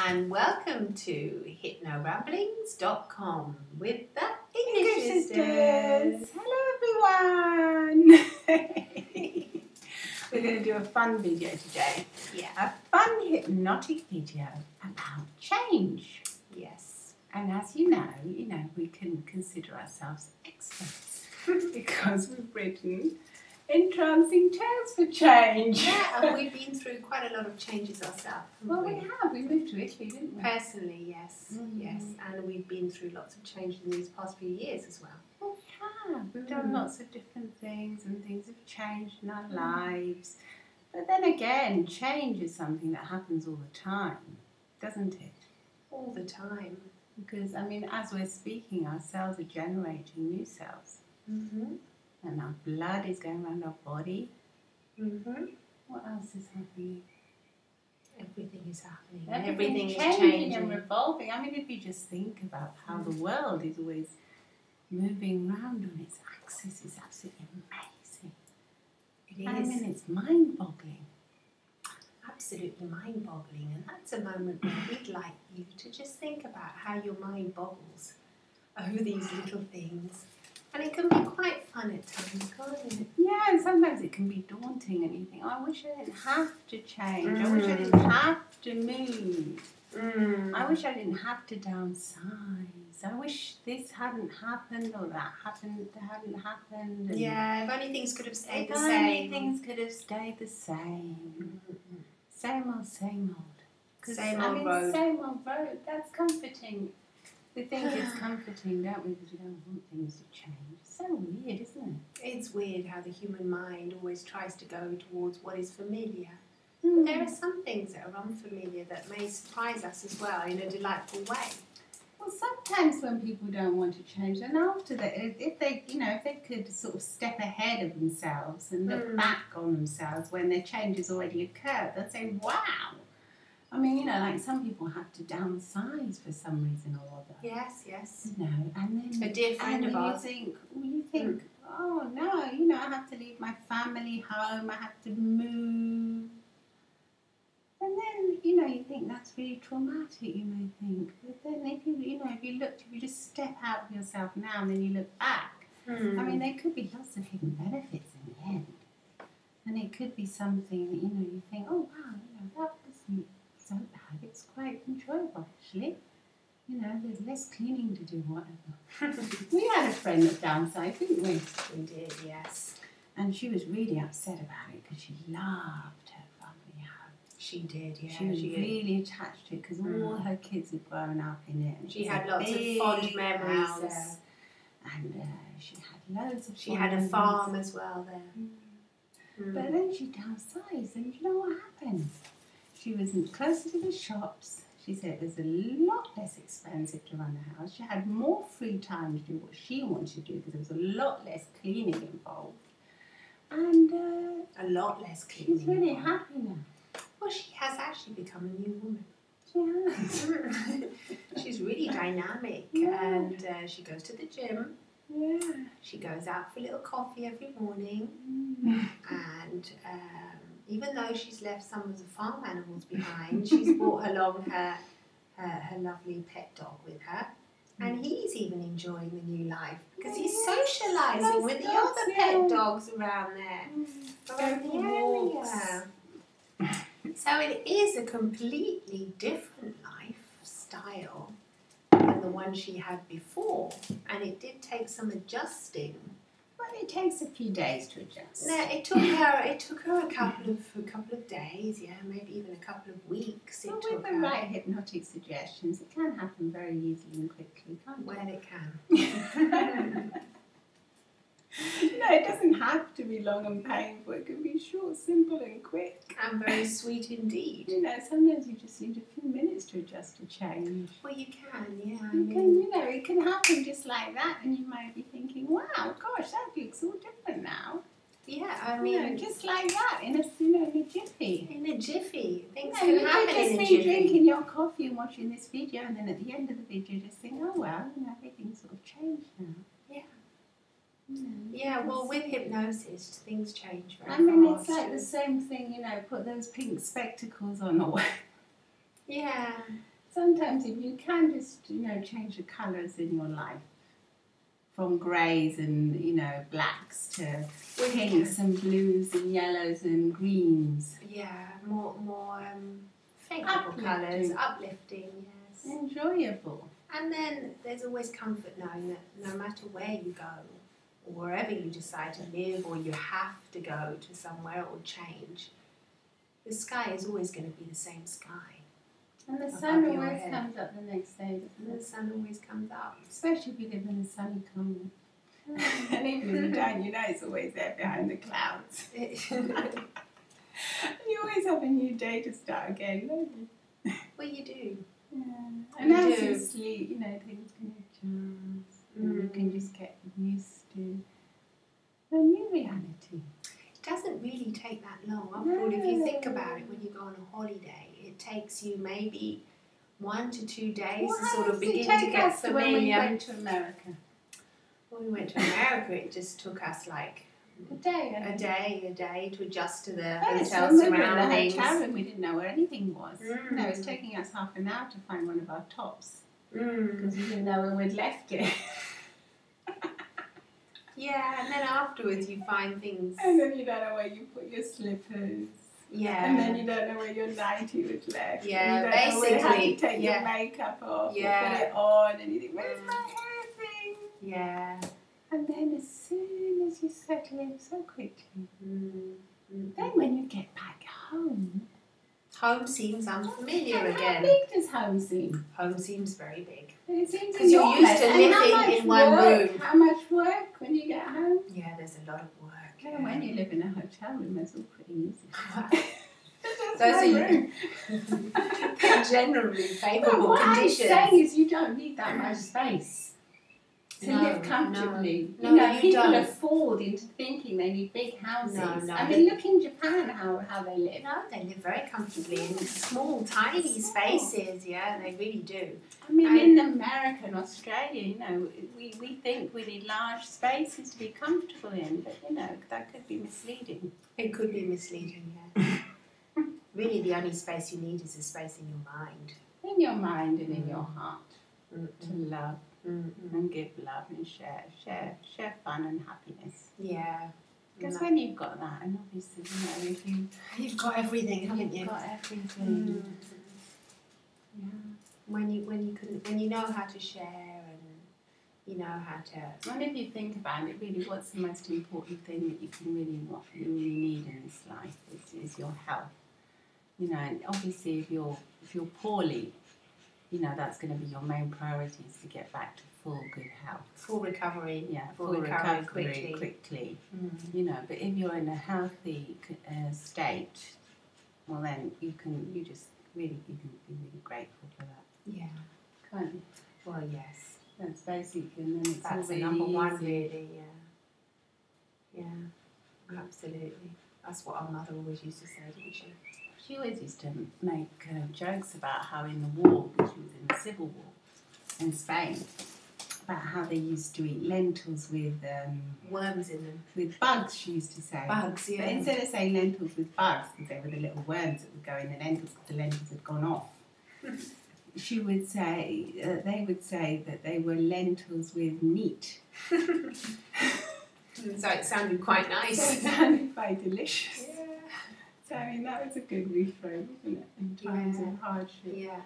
and welcome to hypnoramblings.com with the English sisters. Hello everyone. We're going to do a fun video today. Yeah. A fun hypnotic video about change. Yes. And as you know, we can consider ourselves experts because we've written Entrancing Tales for Change. Yeah, and we've been through quite a lot of changes ourselves. Well, we have. We moved to Italy, didn't we? Personally, yes. Yes. And we've been through lots of change in these past few years as well. Well, we have. We've done lots of different things and things have changed in our lives. But then again, change is something that happens all the time, doesn't it? All the time. Because, as we're speaking, our cells are generating new cells. And our blood is going around our body. What else is happening? Everything is happening. Everything is changing and revolving. If you just think about how the world is always moving round on its axis, it's absolutely amazing. It is. It's mind-boggling. Absolutely mind-boggling. And that's a moment where we'd like you to just think about how your mind boggles over these little things. And it can be quite fun at times, can't it? Yeah, and sometimes it can be daunting and you think, oh, I wish I didn't have to change. I wish I didn't have to move. I wish I didn't have to downsize. I wish this hadn't happened or that hadn't happened. And yeah, if only things could have stayed the if same. only things could have stayed the same. Same old, same old. Same old road. Same old road. That's comforting. We think it's comforting, don't we? Because we don't want things to change. It's so weird, isn't it? It's weird how the human mind always tries to go towards what is familiar. But there are some things that are unfamiliar that may surprise us as well in a delightful way. Well, sometimes when people don't want to change, then after that, if they could sort of step ahead of themselves and look back on themselves when their change has already occurred, they'll say, wow. Like some people have to downsize for some reason or other. Yes, yes. And then a dear friend of ours. You think, oh no, I have to leave my family home, I have to move. And then, you think that's really traumatic, you may think. But then if you just step out of yourself now and then you look back, there could be lots of hidden benefits in the end. And it could be something that, you think, oh wow, that wasn't so bad. It's quite enjoyable actually. There's less cleaning to do, whatever. We had a friend that downsized, didn't we? We did, yes. And she was really upset about it because she loved her family home. She did, yeah. She was really attached to it because all her kids had grown up in it. And she had lots of fond memories there. And she had loads of She had a farm as well there. But then she downsized and you know what happened? She was closer to the shops. She said it was a lot less expensive to run a house. She had more free time to do what she wanted to do because there was a lot less cleaning involved. And a lot less cleaning. She's really happy now. Well, she has actually become a new woman. She has. She's really dynamic and she goes to the gym. Yeah. She goes out for a little coffee every morning. And even though she's left some of the farm animals behind, she's brought along her lovely pet dog with her. And he's even enjoying the new life because he's socialising with the other pet dogs around there. Around the area. So it is a completely different lifestyle than the one she had before. And it did take some adjusting. Well, it takes a few days to adjust. No, it took her a couple of days, yeah, maybe even a couple of weeks. Well, with the right hypnotic suggestions, it can happen very easily and quickly, can't it? Well, it can. No, it doesn't have to be long and painful. It can be short, simple and quick. And very sweet indeed. Sometimes you just need a few minutes to adjust to change. Well, you can, yeah. It can happen just like that and you might be thinking, wow, gosh, that looks all different now. Yeah, just like that, in a jiffy. In a jiffy. Things can happen in a jiffy. Just be drinking your coffee and watching this video and then at the end of the video just think, oh well, everything's sort of changed now. Yeah. Yeah, well, with hypnosis, things change very fast. It's like the same thing, put those pink spectacles on or yeah. sometimes if you can just, change the colours in your life from greys and, blacks to pinks and blues and yellows and greens. Yeah, more favourable colours, uplifting, yes. Enjoyable. And then there's always comfort knowing that no matter where you go, or wherever you decide to live, or you have to go to somewhere or change, the sky is always going to be the same sky. And the sun always comes up the next day. And the sun always comes up. Especially if you live in a sunny climate. And even if you don't, it's always there behind the clouds. You always have a new day to start again, don't you? Well, you do. Yeah. And as you sleep, things can adjust. And you can just get used to a new reality. It doesn't really take that long. After all, if you think about it, when you go on a holiday, it takes you maybe 1 to 2 days to sort of begin to get familiar. When we went to America? When we went to America, it just took us like a day to adjust to the hotel surroundings. The hotel room, we didn't know where anything was. No, it was taking us half an hour to find one of our tops because we didn't know where we'd left it. Yeah, and then afterwards you find things. And then you don't know where you put your slippers. Yeah. And then you don't know where your nightie was left. Yeah, and you don't basically. Know where to take your makeup off or put it on, and you think, where's my hair thing? Yeah. And then as soon as you settle in so quickly, then when you get back home seems unfamiliar again. How big does home seem? Home seems very big. Because you're used to living in one room. How much work when you get home? Yeah, there's a lot of work. Yeah. When you live in a hotel room, it's all pretty easy. They're generally favourable what conditions. What I'm saying is you don't need that much space to live comfortably. No, people don't. afford into thinking they need big houses. No. I mean, look in Japan how they live. No, they live very comfortably in small, tiny spaces. Yeah, they really do. I mean, in America and Australia, we think we need large spaces to be comfortable in, but that could be misleading. It could be misleading, yeah. Really, the only space you need is a space in your mind. In your mind and in your heart to love and give love and share fun and happiness. Yeah. Because when you've got that, and obviously, if you've got everything, haven't you? You've got everything. Yeah. When you know how to share and you know how to. And if you think about it, really, what's the most important thing that what you really need in this life is your health. And obviously, if you're poorly, that's going to be your main priority is to get back to full good health. Full recovery. Yeah, full recovery quickly. But if you're in a healthy state, well then you can be really grateful for that. Yeah. Can't you? Well, yes. That's basic, and then that's the number one, really. Yeah. Yeah. Absolutely. That's what our mother always used to say, didn't she? She always used to make jokes about how in the war, because she was in the Civil War in Spain, about how they used to eat lentils with worms in them. With bugs, she used to say. Bugs, yeah. But instead of saying lentils with bugs, because they were the little worms that would go in the lentils because the lentils had gone off, she would say, they would say that they were lentils with meat. So it sounded quite nice. So it sounded quite delicious. Yeah. So, that was a good refrain, wasn't it, in times of hardship. Yeah.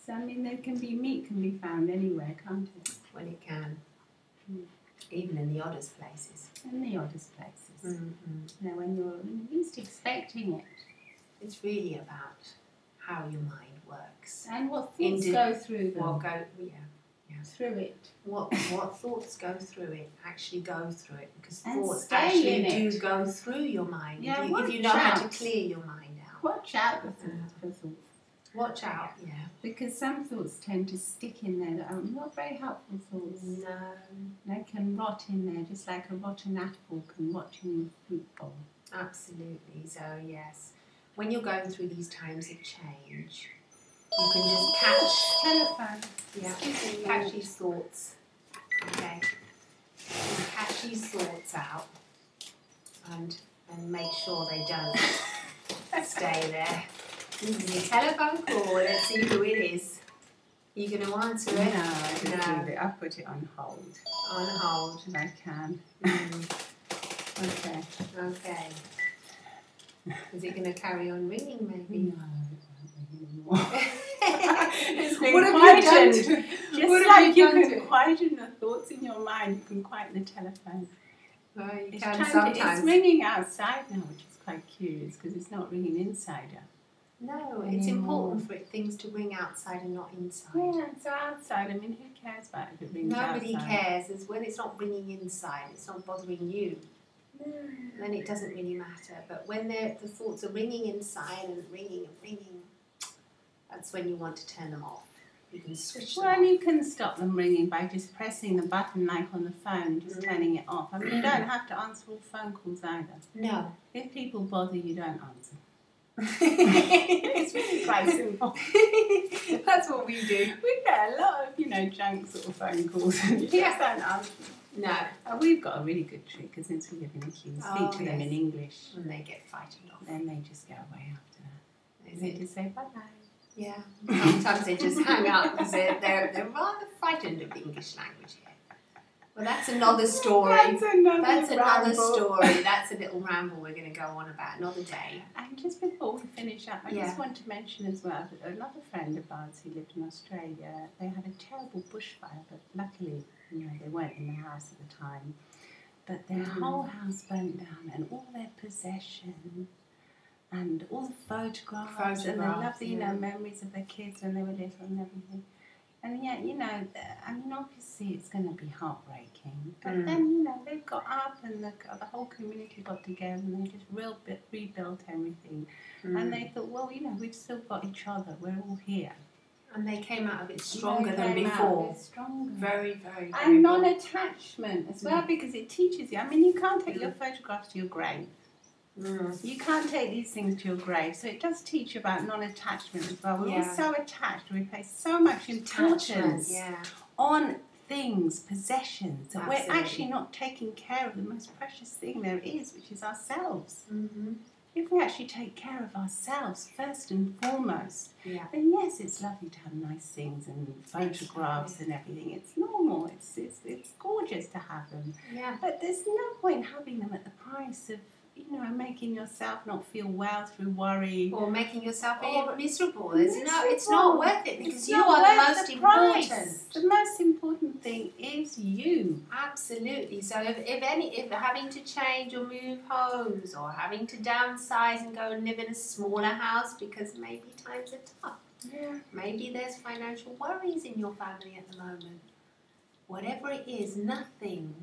So, meat can be found anywhere, can't it? When it can. Even in the oddest places. In the oddest places. When you're least expecting it. It's really about how your mind works. And what thoughts go through them. Through it. What thoughts go through it, actually go through it, because and thoughts actually do go through your mind. Yeah, if you know how to clear your mind out. Watch out for thoughts. Watch out, yeah. Because some thoughts tend to stick in there that are not very helpful thoughts. No. They can rot in there, just like a rotten apple can rot in your fruit bowl. Absolutely. So, yes, when you're going through these times of change, you can just catch these thoughts. Okay. You catch these thoughts out and make sure they don't stay there. This is your telephone call. Let's see who it is. Are you going to answer No, it? I just leave it. I put it on hold. On hold. If I can. Okay. Okay. Is it going to carry on ringing maybe? No, it won't ring anymore. It's been What have you done quietened. to Just what have like you you done to can it? quieten the thoughts in your mind, you can quieten the telephone. Well, you It's, can sometimes. it's ringing outside now, which is quite curious because it's not ringing inside her. No, it's important for things to ring outside and not inside. Yeah, it's outside. I mean, who cares about if it rings Nobody outside? cares. It's when it's not ringing inside, it's not bothering you. No. Then it doesn't really matter. But when the thoughts are ringing inside and ringing, that's when you want to turn them off. You can switch them off. Well, you can stop them ringing by just pressing the button like on the phone, just turning it off. I mean, you don't have to answer all phone calls either. No. If people bother, you don't answer. It's really quite simple. That's what we do. We get a lot of, junk sort of phone calls and you just don't answer. No. And we've got a really good trick because since we live in Italy, we speak to them in English. And they get frightened off. Then they just go away after that. Is They it? just say bye-bye. Yeah. Sometimes they just hang up because they're rather frightened of the English language here. Well, that's another story. That's another another story. That's a little ramble we're going to go on about another day. And just before we finish up, I just want to mention as well that another friend of ours who lived in Australia, they had a terrible bushfire, but luckily, they weren't in the house at the time. But their whole house burnt down and all their possessions and all the photographs and the lovely, memories of their kids when they were little and everything. And yet, I mean, obviously it's going to be heartbreaking. But then, they got up and the whole community got together and they just rebuilt everything. And they thought, well, we've still got each other. We're all here. And they came out of it stronger than before. Stronger. Very, very, very. And non-attachment as well, because it teaches you. I mean, you can't take your photographs to your grave. You can't take these things to your grave, so it does teach you about non-attachment as well. We're all so attached, we place so much importance on things, possessions, that we're actually not taking care of the most precious thing there is, which is ourselves. If we actually take care of ourselves first and foremost, then yes, it's lovely to have nice things and photographs and everything. It's normal, it's gorgeous to have them. But there's no point having them at the price of making yourself not feel well through worry. Or making yourself miserable. It's not worth it because you are the most important. The most important thing is you. Absolutely. So if having to change or move homes or having to downsize and go and live in a smaller house because maybe times are tough. Maybe there's financial worries in your family at the moment. Whatever it is, nothing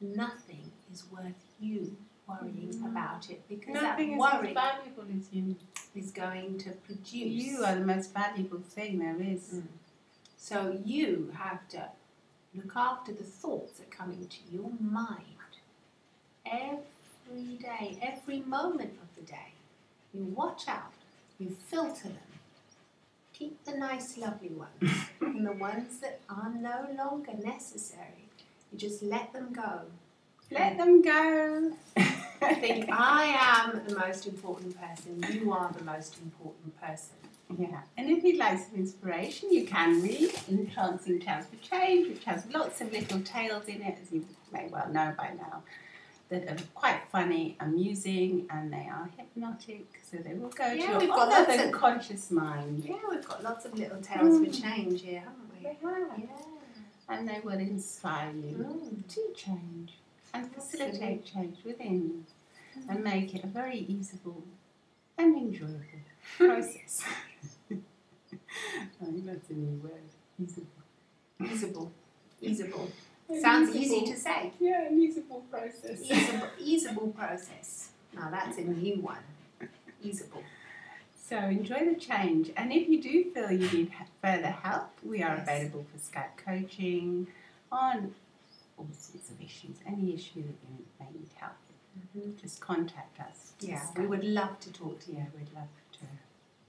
is worth you worrying about it because nothing that worry is as valuable as you is going to produce. You are the most valuable thing there is. So you have to look after the thoughts that come into your mind every day, every moment of the day. You watch out, you filter them. Keep the nice, lovely ones, and the ones that are no longer necessary, you just let them go. Let them go. I think I am the most important person. You are the most important person. Yeah. And if you'd like some inspiration, you can read Enhancing Tales for Change, which has lots of little tales in it, as you may well know by now, that are quite funny, amusing, and they are hypnotic, so they will go to your unconscious mind. Yeah, we've got lots of little tales for change here, haven't we? We have. Yeah. And they will inspire you to change and facilitate change within you and make it a very easable and enjoyable process. I think that's a new word, easable. Easable. Sounds easy to say. Yeah, an easable process. Easable process. Now that's a new one. Easable. So enjoy the change. And if you do feel you need further help, we are available for Skype coaching on all sorts of issues. Any issue that you may need help with, just contact us. Yeah, we would love to talk to you. Yeah, we'd love to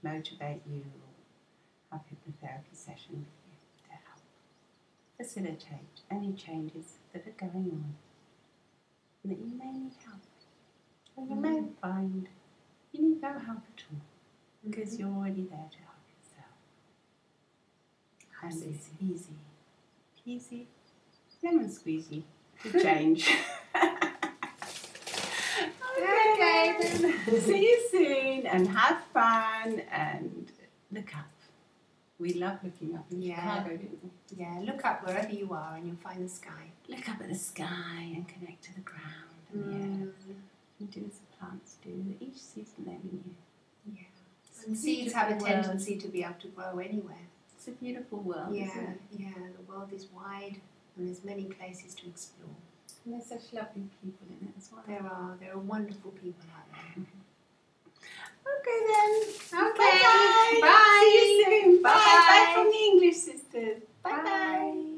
motivate you or have hypnotherapy session with you to help facilitate any changes that are going on and that you may need help with. Or you may find you need no help at all because you're already there to help yourself. And Absolutely. it's easy. Peasy, lemon squeezy. To change. Okay then. See you soon and have fun and look up. We love looking up in Chicago, didn't we? Yeah, look up wherever you are and you'll find the sky. Look up at the sky and connect to the ground and the earth. And do as the plants do. Each season they renew. Yeah. And seeds have a tendency to be able to grow anywhere. It's a beautiful world, isn't it? Yeah, the world is wide and there's many places to explore. And there's such lovely people in it as well. There are wonderful people out there. Okay then. Okay. Bye. Bye. See you soon. Bye. Bye. Bye from the English sisters. Bye. Bye.